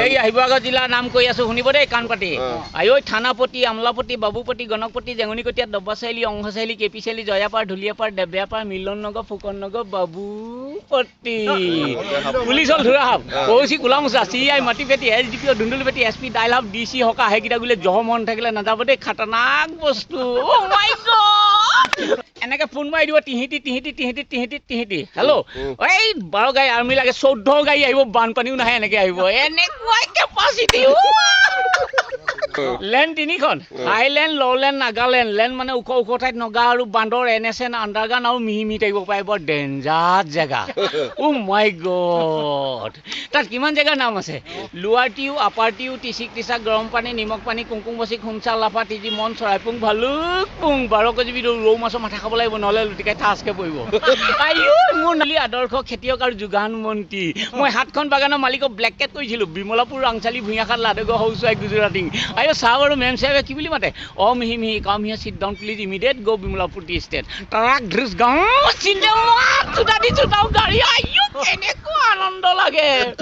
এই আহিবগা জিলাৰ নাম কৈ আছো শুনিব দেই কাণ পাতি আয়ৈ থানাপতি আমলাপতি বাবুপতি গণকপতি জেঙনিকটীয়া দব্বা চাৰিআলি অংশ চাৰিআলি কেপি চাৰিআলি জয়াপাৰ ঢুলীয়াপাৰ দেব্যাপাৰ মিলন নগৰ ফুকন নগৰ বাবুপতি পুলিচ হল ধৰা হাব ওচি গোলামুচা চিআই মাটিপেটি এছডিপিঅ ধুন্দুলিপেটি এছপি ডাইলহাব ডিচি হকা সেইকেইটা বোলে জহ মন থাকিলে নাযাব দেই খাতাৰনাক বস্তু অ মাই গড এনেকে ফোন মাৰি দিব তিহিতি হেল্ল' এই 12 গাড়ী আৰ্মি লাগে 14 গাড়ী আহিব বানপানীও নাহে এনেকে আহিব এনেকুৱাই কেপাচিটি লেণ্ড 3খন হাইলেণ্ড ললেণ্ড নাগালেণ্ড লেণ্ড মানে ওখ ওখ ঠাইত নগা আৰু বান্দৰ NSN আণ্ডাৰগ্ৰাউণ্ড আৰু মিহি থাকিব পাৰে বৰ ডেঞ্জাৰ জেগা অ মাই গড তাত কিমান জেগাৰ নাম আছে লোৱাৰ টিউ আপাৰ টিউ টিচিক টিচাক গৰম পানী নিমখ পানী কুংকুম বচিক খুমচা লাফা টিজি মন চৰাইপুং ভালুক পুং 12 কেজি ৰৌ মাছৰ মাথা খাব লাগিব নহ'লে লুটিকাই ঠাচকে পৰিব আইও মোৰ নলি আদৰ্শ খেতিয়ক আৰু যোগান মন্ত্ৰী মই 7খন বাগানৰ মালিকক ব্লেকেট কৰিছিলোঁ বিমলাপুৰ ৰাংচালি ভূঞাখাত লাডগা হৌচুৱাই গুজৰাটী আইও চাহ আৰু মেম সাহেবে কি বুলি মাতে অ মিহি মিহি come here sit down please immediate go Bimalapur tea estate truck ড্ৰিস গাঁও চিন্তা চুটা দি চুটাও গাড়ী আইও কেনেকুৱা আনন্দ লাগে